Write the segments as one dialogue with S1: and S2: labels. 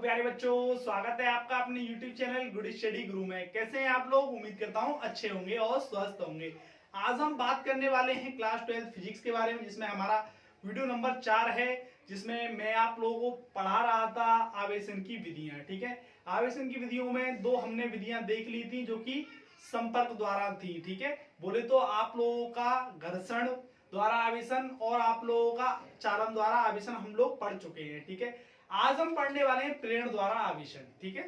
S1: प्यारे बच्चों, स्वागत है आपका अपने YouTube चैनल गुड स्टडी गुरु में। कैसे हैं आप लोग? उम्मीद करता हूं अच्छे होंगे और स्वस्थ होंगे। आज हम बात करने वाले हैं क्लास 12 फिजिक्स के बारे में, जिसमें हमारा वीडियो नंबर 4 है, जिसमें मैं आप लोगों को पढ़ा रहा था आवेशन की विधियां। ठीक है, आवेशन की विधियों में दो हमने विधियां देख ली थी जो कि संपर्क द्वारा थी। ठीक है, बोले तो आप लोगों का घर्षण द्वारा आवेशन और आप लोगों का चालन द्वारा आवेशन हम लोग पढ़ चुके हैं। ठीक है, आज हम पढ़ने वाले हैं प्रेरण द्वारा आवेशन। ठीक है,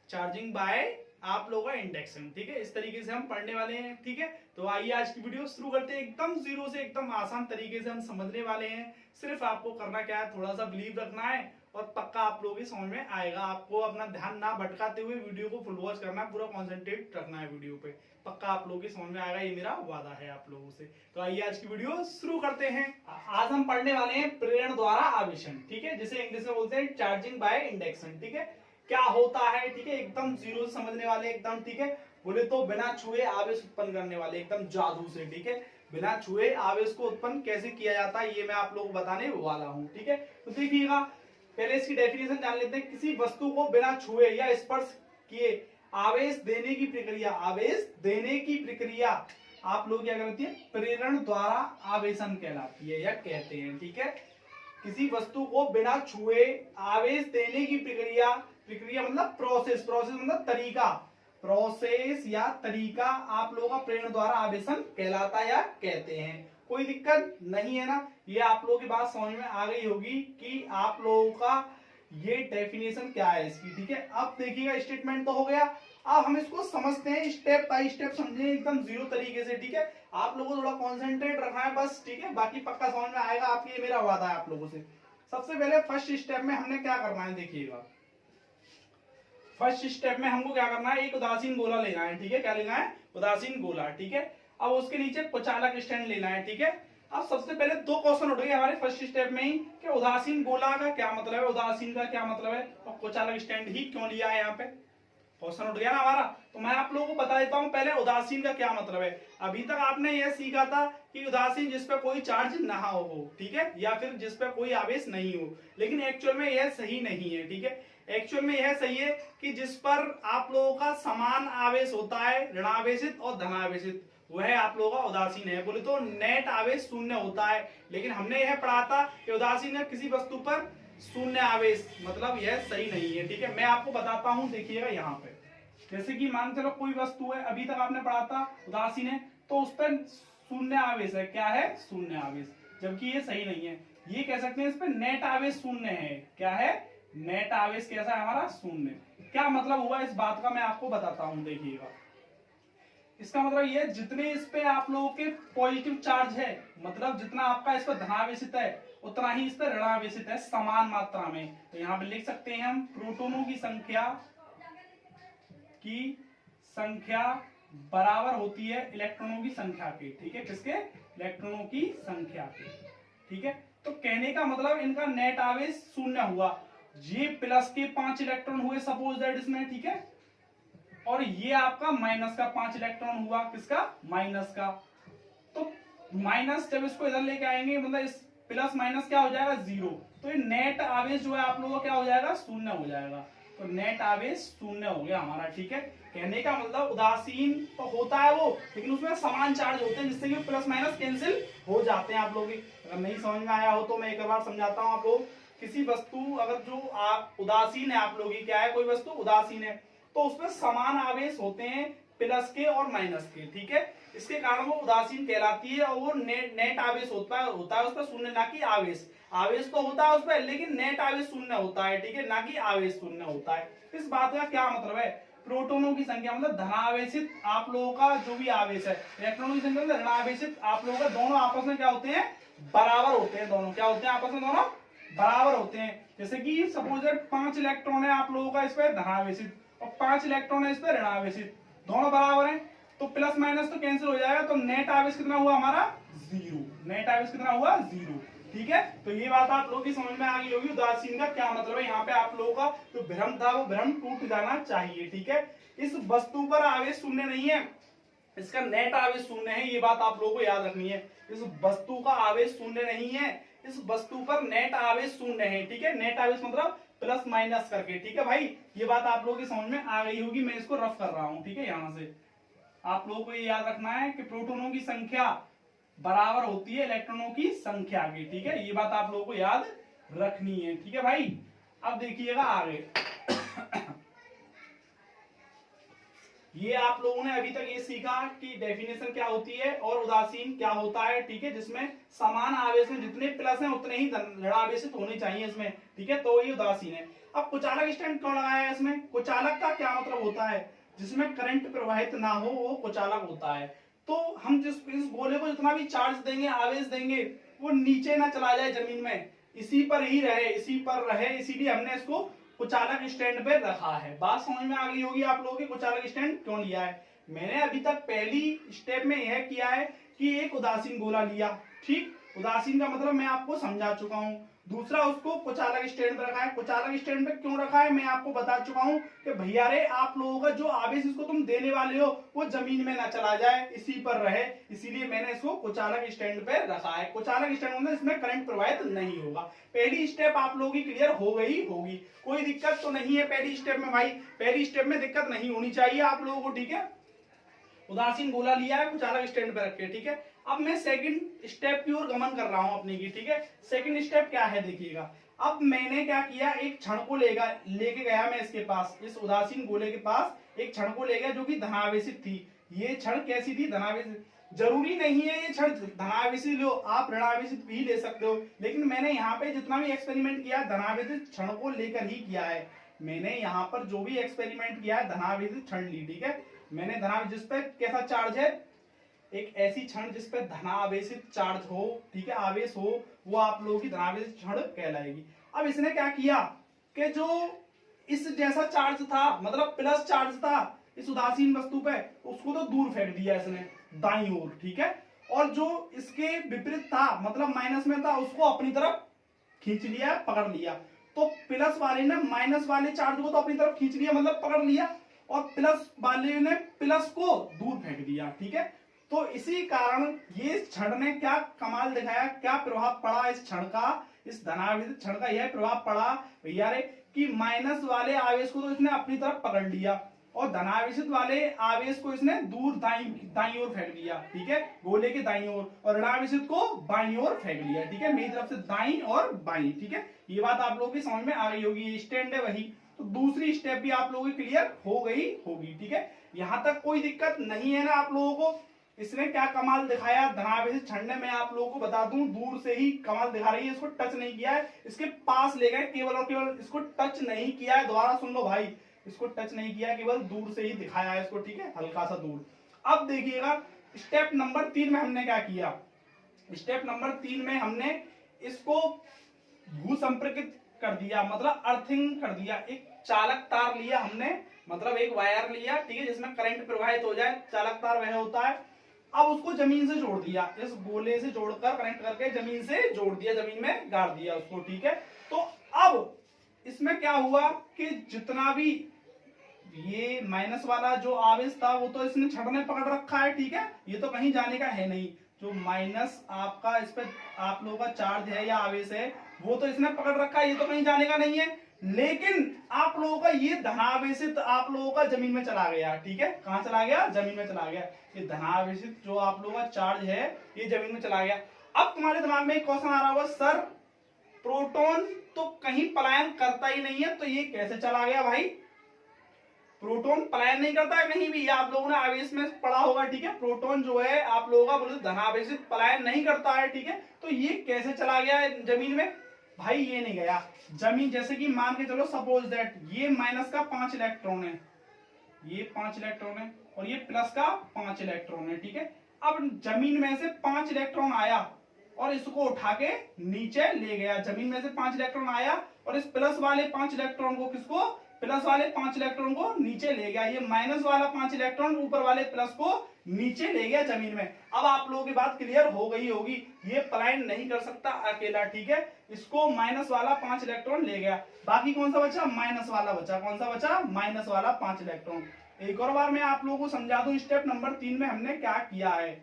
S1: चार्जिंग बाय आप लोगों का इंडक्शन। ठीक है, इस तरीके से हम पढ़ने वाले हैं। ठीक है, तो आइए आज की वीडियो शुरू करते हैं। एकदम जीरो से एकदम आसान तरीके से हम समझने वाले हैं। सिर्फ आपको करना क्या है, थोड़ा सा बिलीव रखना है और पक्का आप लोगों की समझ में आएगा। आपको अपना ध्यान ना भटकाते हुए वीडियो को फुल वॉच करना है, पूरा कॉन्सेंट्रेट रखना है वीडियो पे। पक्का आप लोगों की समझ में आएगा, ये मेरा वादा है आप लोगों से। तो आइए आज की वीडियो शुरू करते हैं। आज हम पढ़ने वाले हैं प्रेरण द्वारा आवेशन। ठीक है, जिसे इंग्लिश में बोलते हैं चार्जिंग बाय इंडक्शन। ठीक है, क्या होता है? ठीक है, एकदम जीरो से समझने वाले एकदम। ठीक है, बोले तो बिना छुए आवेश उत्पन्न करने वाले एकदम जादू से। ठीक है, बिना छुए आवेश को उत्पन्न कैसे किया जाता है ये मैं आप लोगों को बताने वाला हूं। ठीक है, तो देखिएगा, पहले इसकी डेफिनेशन जान लेते हैं। किसी वस्तु को बिना छुए या स्पर्श किए आवेश देने की प्रक्रिया, आवेश देने की प्रक्रिया आप लोग क्या करती है? प्रेरण द्वारा आवेशन कहलाती है या कहते हैं। ठीक है, किसी वस्तु को बिना छुए आवेश देने की प्रक्रिया, प्रक्रिया मतलब प्रोसेस, प्रोसेस मतलब तरीका, प्रोसेस या तरीका आप लोगों का प्रेरण द्वारा आवेशन कहलाता है या कहते हैं। कोई दिक्कत नहीं है ना? ये आप लोगों की बात समझ में आ गई होगी कि आप लोगों का ये डेफिनेशन क्या है इसकी। ठीक है, अब देखिएगा, स्टेटमेंट तो हो गया। अब हम इसको समझते हैं, स्टेप बाय स्टेप समझें एकदम जीरो तरीके से। ठीक है, आप लोगों को थोड़ा कॉन्सेंट्रेट रखना है बस। ठीक है, बाकी पक्का समझ में आएगा आपकी, ये मेरा वादा है आप लोगों से। सबसे पहले फर्स्ट स्टेप में हमने क्या करना है, देखिएगा। फर्स्ट स्टेप में हमको क्या करना है, एक उदासीन गोला लेना है। ठीक है, क्या लेना है? उदासीन गोला। ठीक है, अब उसके नीचे कुचालक स्टैंड लेना है। ठीक है, अब सबसे पहले दो क्वेश्चन उठ गए हमारे फर्स्ट स्टेप में ही कि उदासीन गोला का क्या मतलब है, उदासीन का क्या मतलब है, और कुचालक स्टैंड ही क्यों लिया है यहाँ पे। क्वेश्चन उठ गया ना हमारा। तो मैं आप लोगों को बता देता हूं पहले उदासीन का क्या मतलब है। अभी तक आपने यह सीखा था कि उदासीन जिस पे कोई चार्ज ना हो, ठीक है, या फिर जिस पे कोई आवेश नहीं हो। लेकिन एक्चुअल में यह सही नहीं है। ठीक है, एक्चुअल में यह सही है कि जिस पर आप लोगों का समान आवेश होता है, ऋणावेशित और धनावेशित, वह आप लोगों का उदासीन है। बोले तो नेट आवेश शून्य होता है। लेकिन हमने यह पढ़ा था कि उदासीन है किसी वस्तु पर शून्य आवेश, मतलब यह सही नहीं है। ठीक है, मैं आपको बताता हूं, देखिएगा यहाँ पे। जैसे कि मान चलो कोई वस्तु है, अभी तक आपने पढ़ा था उदासीन है, तो उस पर शून्य आवेश है। क्या है? शून्य आवेश, जबकि ये सही नहीं है। ये कह सकते हैं इस पर नेट आवेश शून्य है। क्या है? नेट आवेश कैसा है हमारा? शून्य। क्या मतलब हुआ इस बात का, मैं आपको बताता हूं, देखिएगा। इसका मतलब ये, जितने इस पे आप लोगों के पॉजिटिव चार्ज है, मतलब जितना आपका इस पर धनावेशित है उतना ही इस पर ऋणावेशित है, समान मात्रा में। तो यहाँ पे लिख सकते हैं हम, प्रोटोनों की संख्या बराबर होती है इलेक्ट्रॉनों की संख्या के। ठीक है, किसके? इलेक्ट्रॉनों की संख्या के। ठीक है, तो कहने का मतलब इनका नेट आवेश शून्य हुआ। ये प्लस के 5 इलेक्ट्रॉन हुए सपोज दैट इसमें। ठीक है, और ये आपका माइनस का 5 इलेक्ट्रॉन हुआ। किसका? माइनस का। तो माइनस जब इसको इधर लेके आएंगे, मतलब इस प्लस माइनस क्या हो जाएगा? जीरो। तो ये नेट आवेश जो है आप लोगों का क्या हो जाएगा? शून्य हो जाएगा। तो नेट आवेश शून्य हो गया हमारा। ठीक है, कहने का मतलब उदासीन तो होता है वो, लेकिन उसमें समान चार्ज होते हैं, जिससे कि प्लस माइनस कैंसिल हो जाते हैं। आप लोग अगर नहीं समझ में आया हो तो मैं एक बार समझाता हूँ आप लोग। किसी वस्तु अगर जो उदासीन है, आप लोग की क्या है, कोई वस्तु उदासीन है, तो उसमें समान आवेश होते हैं, प्लस के और माइनस के। ठीक है, इसके कारण वो उदासीन कहलाती है। और वो नेट आवेश होता है उस पर शून्य, ना कि आवेश। आवेश तो होता है उस पर, लेकिन नेट आवेश शून्य होता है। ठीक है, ना कि आवेश शून्य होता है। इस बात का क्या मतलब है? प्रोटोनों की संख्या मतलब धनावेशित आप लोगों का जो भी आवेश है, इलेक्ट्रॉनों की संख्या मतलब ऋणावेशित आप लोगों का, दोनों आपस में क्या होते हैं? बराबर होते हैं। दोनों क्या होते हैं? आपस में दोनों बराबर होते हैं। जैसे कि सपोज 5 इलेक्ट्रॉन है आप लोगों का इस पर धनावेशित, और 5 इलेक्ट्रॉन है इस पर ऋणावेशित, दोनों बराबर हैं, तो प्लस माइनस तो कैंसिल हो जाएगा। तो नेट आवेश कितना हुआ हमारा? जीरो। नेट आवेश कितना हुआ? जीरो। ठीक है, तो ये बात आप लोगों की समझ में आ गई होगी उदासीन का क्या मतलब है। यहाँ पे आप लोगों का जो भ्रम था वो भ्रम टूट जाना चाहिए। ठीक है, इस वस्तु पर आवेश शून्य नहीं है, इसका नेट आवेश शून्य है, ये बात आप लोगों को याद रखनी है। इस वस्तु का आवेश शून्य नहीं है, इस वस्तु पर नेट आवेश शून्य है। ठीक है, नेट आवेश मतलब प्लस माइनस करके। ठीक है भाई, ये बात आप लोगों की समझ में आ गई होगी। मैं इसको रफ कर रहा हूं। ठीक है, यहां से आप लोगों को ये याद रखना है कि प्रोटॉनों की संख्या बराबर होती है इलेक्ट्रॉनों की संख्या की। ठीक है, ये बात आप लोगों को याद रखनी है। ठीक है भाई, अब देखिएगा आगे। ये आप लोगों ने अभी तक ये सीखा कि डेफिनेशन क्या होती है और उदासीन क्या होता है। ठीक है, जिसमें समान आवेश में जितने प्लस हैं उतने ही ऋणावेशित होने चाहिए इसमें। ठीक है, तो ये उदासीन है। अब कुचालक स्टैंड क्यों लगाया है इसमें? कुचालक का क्या मतलब होता है? जिसमें करंट प्रवाहित ना हो वो कुचालक होता है। तो हम इस गोले को जितना भी चार्ज देंगे, आवेश देंगे, वो नीचे ना चला जाए जमीन में, इसी पर ही रहे, इसी पर रहे, इसीलिए हमने इसको कुचालक स्टैंड पे रखा है। बात समझ में आ गई होगी आप लोगों की, कुचालक स्टैंड क्यों लिया है। मैंने अभी तक पहली स्टेप में यह किया है कि एक उदासीन गोला लिया। ठीक, उदासीन का मतलब मैं आपको समझा चुका हूं। दूसरा, उसको कुचालक स्टैंड पे रखा है। कुचालक स्टैंड पे क्यों रखा है मैं आपको बता चुका हूं कि भैया रे आप लोगों का जो आवेश इसको तुम देने वाले हो वो जमीन में ना चला जाए, इसी पर रहे, इसीलिए मैंने इसको कुचालक स्टैंड पे रखा है। कुचालक स्टैंड मतलब इसमें करंट प्रवाहित नहीं होगा। पहली स्टेप आप लोगों की क्लियर हो गई होगी, कोई दिक्कत तो नहीं है पहली स्टेप में भाई। पहली स्टेप में दिक्कत नहीं होनी चाहिए आप लोगों को। ठीक है, उदासीन गोला लिया है, कुचालक स्टैंड पे रखे। ठीक है, अब मैं सेकंड स्टेप की ओर गमन कर रहा हूं अपनी की। ठीक है, सेकंड स्टेप क्या है देखिएगा। अब मैंने क्या किया, एक क्षण को लेके गया मैं इसके पास, इस उदासीन गोले के पास एक क्षण को ले गया जो कि धनावेशित थी। ये क्षण कैसी थी? धनावेशित। जरूरी नहीं है ये क्षण धनावेशित लो, आप ऋणावेशित भी ले सकते हो, लेकिन मैंने यहाँ पे जितना भी एक्सपेरिमेंट किया धनावेशित क्षण को लेकर ही किया है। मैंने यहाँ पर जो भी एक्सपेरिमेंट किया है धनावेशित क्षण ली। ठीक है, मैंने धनावेशित जिस पे कैसा चार्ज है, एक ऐसी क्षण जिस पे धनावेशित चार्ज हो, ठीक है, आवेश हो, वो आप लोगों की धनावेशित क्षण कहलाएगी। अब इसने क्या किया कि जो इस जैसा चार्ज था, मतलब प्लस चार्ज था इस उदासीन वस्तु पे, उसको तो दूर फेंक दिया इसने दाईं ओर। ठीक है, और जो इसके विपरीत था, मतलब माइनस में था, उसको अपनी तरफ खींच लिया, पकड़ लिया। तो प्लस वाले ने माइनस वाले चार्ज को तो अपनी तरफ खींच लिया, मतलब पकड़ लिया, और प्लस वाले ने प्लस को दूर फेंक दिया। ठीक है, तो इसी कारण ये क्षण ने क्या कमाल दिखाया, क्या प्रभाव पड़ा इस क्षण का, इस धनावेशित क्षण का यह प्रभाव पड़ा भैया रे कि माइनस वाले आवेश को तो इसने अपनी तरफ पकड़ लिया और धनावेशित वाले आवेश को इसने दूर दाईं ओर फेंक दिया। ठीक है, गोले के दाईं ओर, और ऋणावेशित को बाईं ओर फेंक लिया। ठीक है, मेरी तरफ से दाईं और बाईं। ठीक है, ये बात आप लोगों की समझ में आ गई होगी। स्टैंड है वही, तो दूसरी स्टेप भी आप लोगों की क्लियर हो गई होगी। ठीक है, यहां तक कोई दिक्कत नहीं है ना आप लोगों को। इसने क्या कमाल दिखाया धनावेशित क्षण ने, मैं आप लोगों को बता दूं, दूर से ही कमाल दिखा रही है। इसको टच नहीं किया है, इसके पास ले गए केवल और केवल, इसको टच नहीं किया है। दोबारा सुन लो भाई, इसको टच नहीं किया है, केवल दूर से ही दिखाया है इसको। ठीक है, हल्का सा दूर। अब देखिएगा स्टेप नंबर 3 में हमने क्या किया। स्टेप नंबर 3 में हमने इसको भू संपर्कित कर दिया, मतलब अर्थिंग कर दिया। एक चालक तार लिया हमने, मतलब एक वायर लिया, ठीक है, जिसमें करंट प्रवाहित हो जाए, चालक तार वह होता है। अब उसको जमीन से जोड़ दिया, इस गोले से जोड़कर कनेक्ट करके जमीन से जोड़ दिया, जमीन में गाड़ दिया उसको। ठीक है, तो अब इसमें क्या हुआ कि जितना भी ये माइनस वाला जो आवेश था वो तो इसने क्षण ने पकड़ रखा है। ठीक है, ये तो कहीं जाने का है नहीं। जो माइनस आपका इस पे आप लोगों का चार्ज है या आवेश है वो तो इसने पकड़ रखा है, ये तो कहीं जाने का नहीं है। लेकिन आप लोगों का ये धनावेशित आप लोगों का जमीन में चला गया। ठीक है, कहां चला गया? जमीन में चला गया। ये धनावेशित जो आप लोगों का चार्ज है ये जमीन में चला गया। अब तुम्हारे दिमाग में एक क्वेश्चन आ रहा होगा, सर प्रोटॉन तो कहीं पलायन करता ही नहीं है, तो ये कैसे चला गया भाई? प्रोटॉन पलायन नहीं करता है कहीं भी, ये आप लोगों ने आवेश में पढ़ा होगा। ठीक है, प्रोटॉन जो है आप लोगों का बोले धनावेशित पलायन नहीं करता है। ठीक है, तो ये कैसे चला गया जमीन में? भाई ये नहीं गया जमीन, जैसे कि मान के चलो सपोज दैट ये माइनस का 5 इलेक्ट्रॉन है, ये 5 इलेक्ट्रॉन है, और ये प्लस का 5 इलेक्ट्रॉन है। ठीक है, अब जमीन में से 5 इलेक्ट्रॉन आया और इसको उठा के नीचे ले गया। जमीन में से 5 इलेक्ट्रॉन आया और इस प्लस वाले 5 इलेक्ट्रॉन को किसको, प्लस वाले 5 इलेक्ट्रॉन को नीचे ले गया। ये माइनस वाला 5 इलेक्ट्रॉन ऊपर वाले प्लस को नीचे ले गया जमीन में। अब आप लोगों की बात क्लियर हो गई होगी, ये पलायन नहीं कर सकता अकेला। ठीक है, इसको माइनस वाला 5 इलेक्ट्रॉन ले गया, बाकी कौन सा बचा? माइनस वाला बचा। कौन सा बचा? माइनस वाला 5 इलेक्ट्रॉन। एक और बार मैं आप लोगों को समझा दूं, स्टेप नंबर 3 में हमने क्या किया है।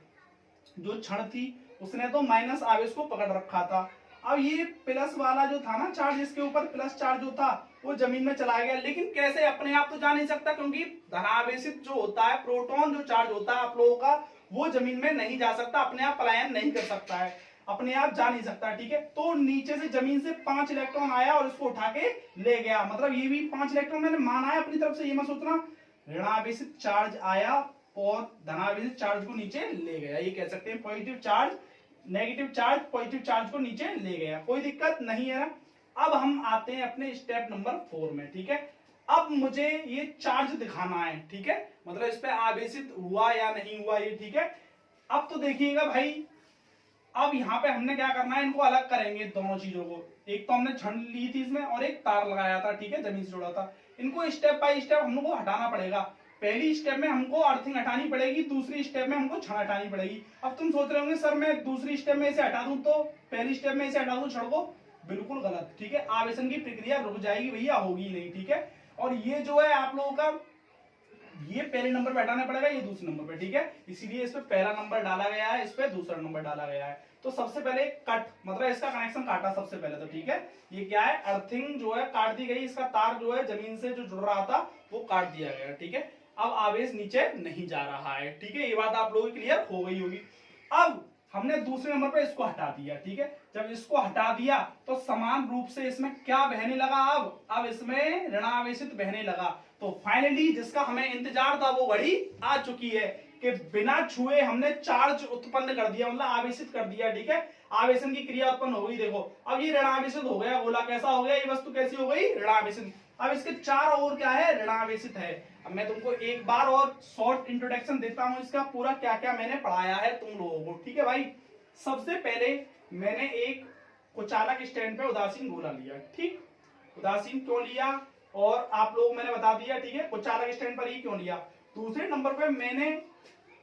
S1: जो क्षण थी उसने तो माइनस आवेश को पकड़ रखा था। अब ये प्लस वाला जो था ना चार्ज, इसके ऊपर प्लस चार्ज जो था वो जमीन में चला गया। लेकिन कैसे, अपने आप तो जा नहीं सकता, क्योंकि धनावेशित जो होता है, प्रोटॉन जो चार्ज होता है आप लोगों का, वो जमीन में नहीं जा सकता, अपने आप पलायन नहीं कर सकता है, अपने आप जा नहीं सकता। ठीक है, तो नीचे से जमीन से 5 इलेक्ट्रॉन आया और इसको उठा के ले गया। मतलब ये भी 5 इलेक्ट्रॉन मैंने माना है अपनी तरफ से, ये मत सोचना। ऋणावेशित चार्ज आया और धनावेशित चार्ज को नीचे ले गया, ये कह सकते हैं। Positive charge negative charge positive charge को नीचे ले गया, कोई दिक्कत नहीं है ना। अब हम आते हैं अपने स्टेप नंबर 4 में। ठीक है, अब मुझे ये चार्ज दिखाना है। ठीक है, मतलब इस पे आवेशित हुआ या नहीं हुआ ये। ठीक है, अब तो देखिएगा भाई, अब यहाँ पे हमने क्या करना है, इनको अलग करेंगे दोनों चीजों को। एक तो हमने छड़ ली थी इसमें और एक तार लगाया था, ठीक है, जमीन से जुड़ा था। इनको स्टेप बाय स्टेप हम लोग को हटाना पड़ेगा। पहली स्टेप में हमको अर्थिंग हटानी पड़ेगी, दूसरी स्टेप में हमको छड़ हटानी पड़ेगी। अब तुम सोच रहे होंगे सर मैं दूसरी स्टेप में इसे हटा दूं तो पहली स्टेप में इसे हटा दूं छड़ को, बिल्कुल गलत। ठीक है, आवेशन की प्रक्रिया रुक जाएगी भैया, होगी नहीं। ठीक है, और ये जो है आप लोगों का, ये पहले नंबर पे हटाना पड़ेगा, ये दूसरे नंबर पे। ठीक है, इसीलिए इस पे पहला नंबर डाला गया है, इस पे दूसरा नंबर डाला गया है। तो सबसे पहले कट, मतलब इसका कनेक्शन काटा सबसे पहले तो। ठीक है, ये क्या है, अर्थिंग जो है काट दी गई, इसका तार जो है जमीन से जो जुड़ रहा था वो काट दिया गया। ठीक है, अब आवेश नीचे नहीं जा रहा है। ठीक है, ये बात आप लोगों की क्लियर हो गई होगी। अब हमने दूसरे नंबर पे इसको हटा दिया। ठीक है, जब इसको हटा दिया तो समान रूप से इसमें क्या बहने लगा, अब इसमें ऋणावेशित बहने लगा। तो फाइनली जिसका हमें इंतजार था वो घड़ी आ चुकी है कि बिना छुए हमने चार्ज उत्पन्न कर दिया, मतलब आवेशित कर दिया। ठीक है, आवेशन की क्रिया उत्पन्न हो गई। देखो अब ये ऋणावेशित हो गया, गोला कैसा हो गया, ये वस्तु कैसी हो गई, ऋणावेशित। अब इसके चार ओर क्या है, ऋणावेशित है। अब मैं तुमको एक बार और शॉर्ट इंट्रोडक्शन देता हूं इसका, पूरा क्या क्या मैंने पढ़ाया है तुम लोगों को। ठीक है भाई, सबसे पहले मैंने एक कुचालक स्टैंड पे उदासीन गोला लिया। ठीक, उदासीन क्यों लिया और आप लोग मैंने बता दिया। ठीक है, कुचालक स्टैंड पर ही क्यों लिया। दूसरे नंबर पे मैंने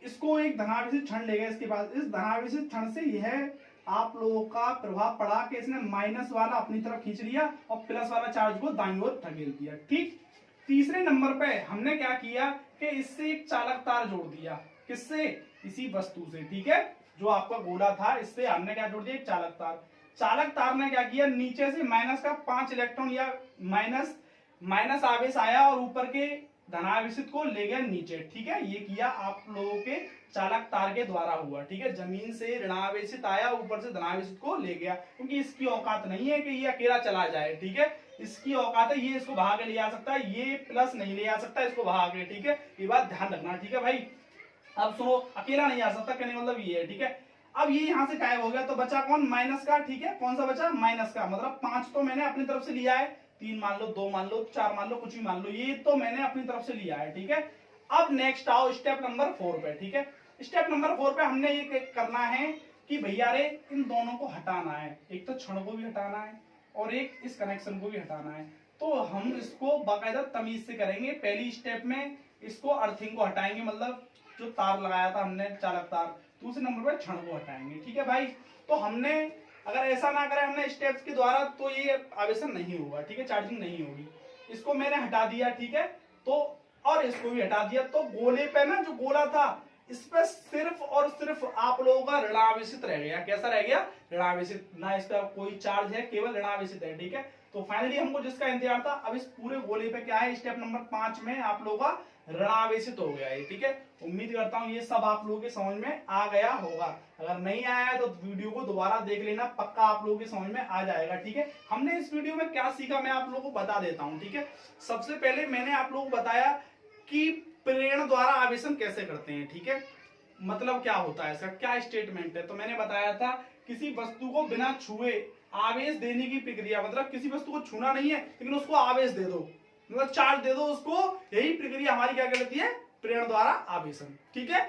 S1: इसको एक धनावेशित क्षण ले गया, इसके बाद इस धनावेशित क्षण से यह आप लोगों का प्रभाव पड़ा कि इसने माइनस वाला अपनी तरफ खींच लिया और प्लस वाला चार्ज को दाईं ओर धकेल दिया। ठीक, तीसरे नंबर पे हमने क्या किया कि इससे एक चालक तार जोड़ दिया, किससे, इसी वस्तु से। ठीक है, जो आपका गोला था इससे हमने क्या जोड़ दिया, एक चालक तार। चालक तार ने क्या किया, नीचे से माइनस का 5 इलेक्ट्रॉन या माइनस आवेश आया और ऊपर के धनावेशित को ले गया नीचे। ठीक है, ये किया आप लोगों के चालक तार के द्वारा हुआ। ठीक है, जमीन से ऋणावेशित आया, ऊपर से धनावेशित को ले गया, क्योंकि इसकी औकात नहीं है कि ये अकेला चला जाए। ठीक है, इसकी औकात है ये इसको बहा के ले आ सकता है, ये प्लस नहीं ले आ सकता इसको बहा के। ठीक है, ये बात ध्यान रखना। ठीक है भाई, अब सुनो, अकेला नहीं आ सकता, कहने मतलब ये है। ठीक है, अब ये यहां से गायब हो गया तो बचा कौन, माइनस का। ठीक है, कौन सा बचा, माइनस का। मतलब 5 तो मैंने अपनी तरफ से लिया है, 3 मान लो, 2 मान लो, 4 मान लो, कुछ भी मान लो, ये तो मैंने अपनी तरफ से लिया है। ठीक है, अब नेक्स्ट आओ स्टेप नंबर 4 पे। ठीक है, स्टेप नंबर 4 पे हमने ये करना है कि भैया रे इन दोनों को हटाना है, एक तो क्षण को भी हटाना है और एक इस कनेक्शन को भी हटाना है। तो हम इसको बाकायदा तमीज से करेंगे। पहली स्टेप में इसको अर्थिंग को हटाएंगे, मतलब जो तार लगाया था हमने चालक तार। दूसरे नंबर पर क्षण को हटाएंगे। ठीक है भाई, तो हमने अगर ऐसा ना करें हमने स्टेप्स के द्वारा तो ये आवेशन नहीं होगा। ठीक है, चार्जिंग नहीं होगी। इसको मैंने हटा दिया। ठीक है, तो और इसको भी हटा दिया, तो गोले पे ना जो गोला था इस पे सिर्फ और सिर्फ आप लोगों का ऋणावेशित रह गया। कैसा रह गया, ऋणावेशित, ना इस पर कोई चार्ज है, केवल ऋणावेशित है। ठीक है, तो फाइनली हमको जिसका इंतजार था, अब इस पूरे गोले पे क्या है, स्टेप नंबर 5 में आप लोगों का ऋणावेशित हो गया है। ठीक है, उम्मीद करता हूं ये सब आप लोगों के समझ में आ गया होगा। अगर नहीं आया है तो वीडियो को दोबारा देख लेना, पक्का आप लोगों के समझ में आ जाएगा। ठीक है, हमने इस वीडियो में क्या सीखा मैं आप लोगों को बता देता हूं। ठीक है, सबसे पहले मैंने आप लोगों को बताया कि प्रेरण द्वारा आवेशन कैसे करते हैं। ठीक है, मतलब क्या होता है, इसका क्या स्टेटमेंट है। तो मैंने बताया था किसी वस्तु को बिना छुए आवेश देने की प्रक्रिया, मतलब किसी वस्तु को छूना नहीं है लेकिन उसको आवेश दे दो, मतलब चार्ज दे दो उसको, यही प्रक्रिया हमारी क्या कहलाती है, प्रेरण द्वारा आवेशन। ठीक है,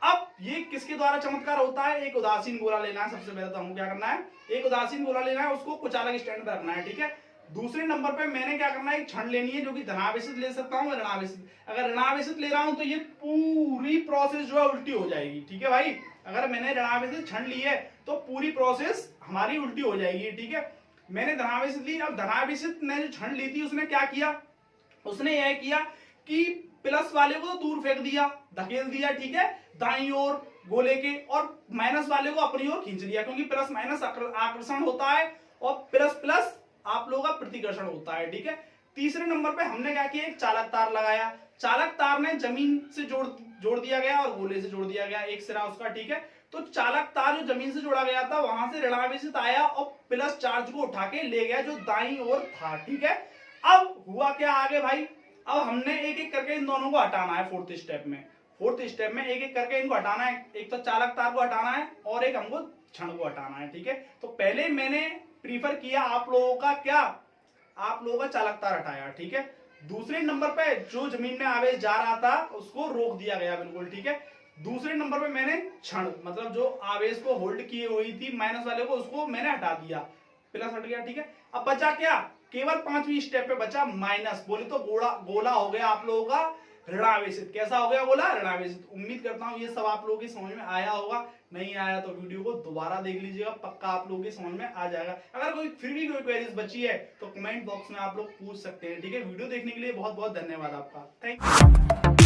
S1: अब ये किसके द्वारा चमत्कार होता है, एक उदासीन गोला लेना है। सबसे पहले तो हमको क्या करना है, एक उदासीन गोला लेना है, उसको कुचालक स्टैंड पर रखना है। ठीक है, दूसरे नंबर पे मैंने क्या करना है, एक क्षण लेनी है जो कि धनावेशित ले सकता हूं, ऋणावेशित। अगर ऋणावेशित ले रहा हूं तो ये पूरी प्रोसेस जो है उल्टी हो जाएगी। ठीक है भाई, अगर मैंने ऋणावेशित क्षण ली है तो पूरी प्रोसेस हमारी उल्टी हो जाएगी। ठीक है, मैंने धनावेशित ली, अब धनावेशित ने जो क्षण ली थी उसने क्या किया, उसने यह किया कि प्लस वाले को तो दूर फेंक दिया, धकेल दिया। ठीक है, दाईं ओर गोले के, और माइनस वाले को अपनी ओर खींच लिया, क्योंकि प्लस माइनस आकर्षण होता है और प्लस प्लस आप लोगों का प्रतिकर्षण होता है। ठीक है, तीसरे नंबर पे हमने क्या किया, एक चालक तार लगाया। चालक तार ने जमीन से जोड़ दिया गया और गोले से जोड़ दिया गया, एक सिरा उसका, ठीक है। तो चालक तार जो जमीन से जोड़ा गया था वहां से ऋणावेशित आया और प्लस चार्ज को उठा के ले गया जो दाईं ओर था, ठीक है। अब हुआ क्या आगे भाई, अब हमने एक एक करके इन दोनों को हटाना है। फोर्थ स्टेप में एक एक करके इनको हटाना है। एक तो चालक तार को हटाना है और एक हमको क्षण को हटाना है, ठीक है। तो पहले मैंने प्रीफर किया आप लोगों का चालक तार हटाया, ठीक है। दूसरे नंबर पे जो जमीन में आवेश जा रहा था उसको रोक दिया गया बिल्कुल, ठीक है। दूसरे नंबर पे मैंने क्षण मतलब जो आवेश को होल्ड किए हुई थी माइनस वाले को, उसको मैंने हटा दिया, प्लस हट गया, ठीक है। अब बचा क्या, केवल पांचवी स्टेप पे बचा माइनस। बोले तो गोला हो गया आप लोगों का ऋणावेशित। कैसा हो गया गोला, ऋणावेशित। उम्मीद करता हूं ये सब आप लोगों की समझ में आया होगा। नहीं आया तो वीडियो को दोबारा देख लीजिएगा, पक्का आप लोगों की समझ में आ जाएगा। अगर कोई फिर भी कोई क्वेरीज बची है तो कमेंट बॉक्स में आप लोग पूछ सकते हैं, ठीक है। वीडियो देखने के लिए बहुत बहुत धन्यवाद आपका, थैंक यू।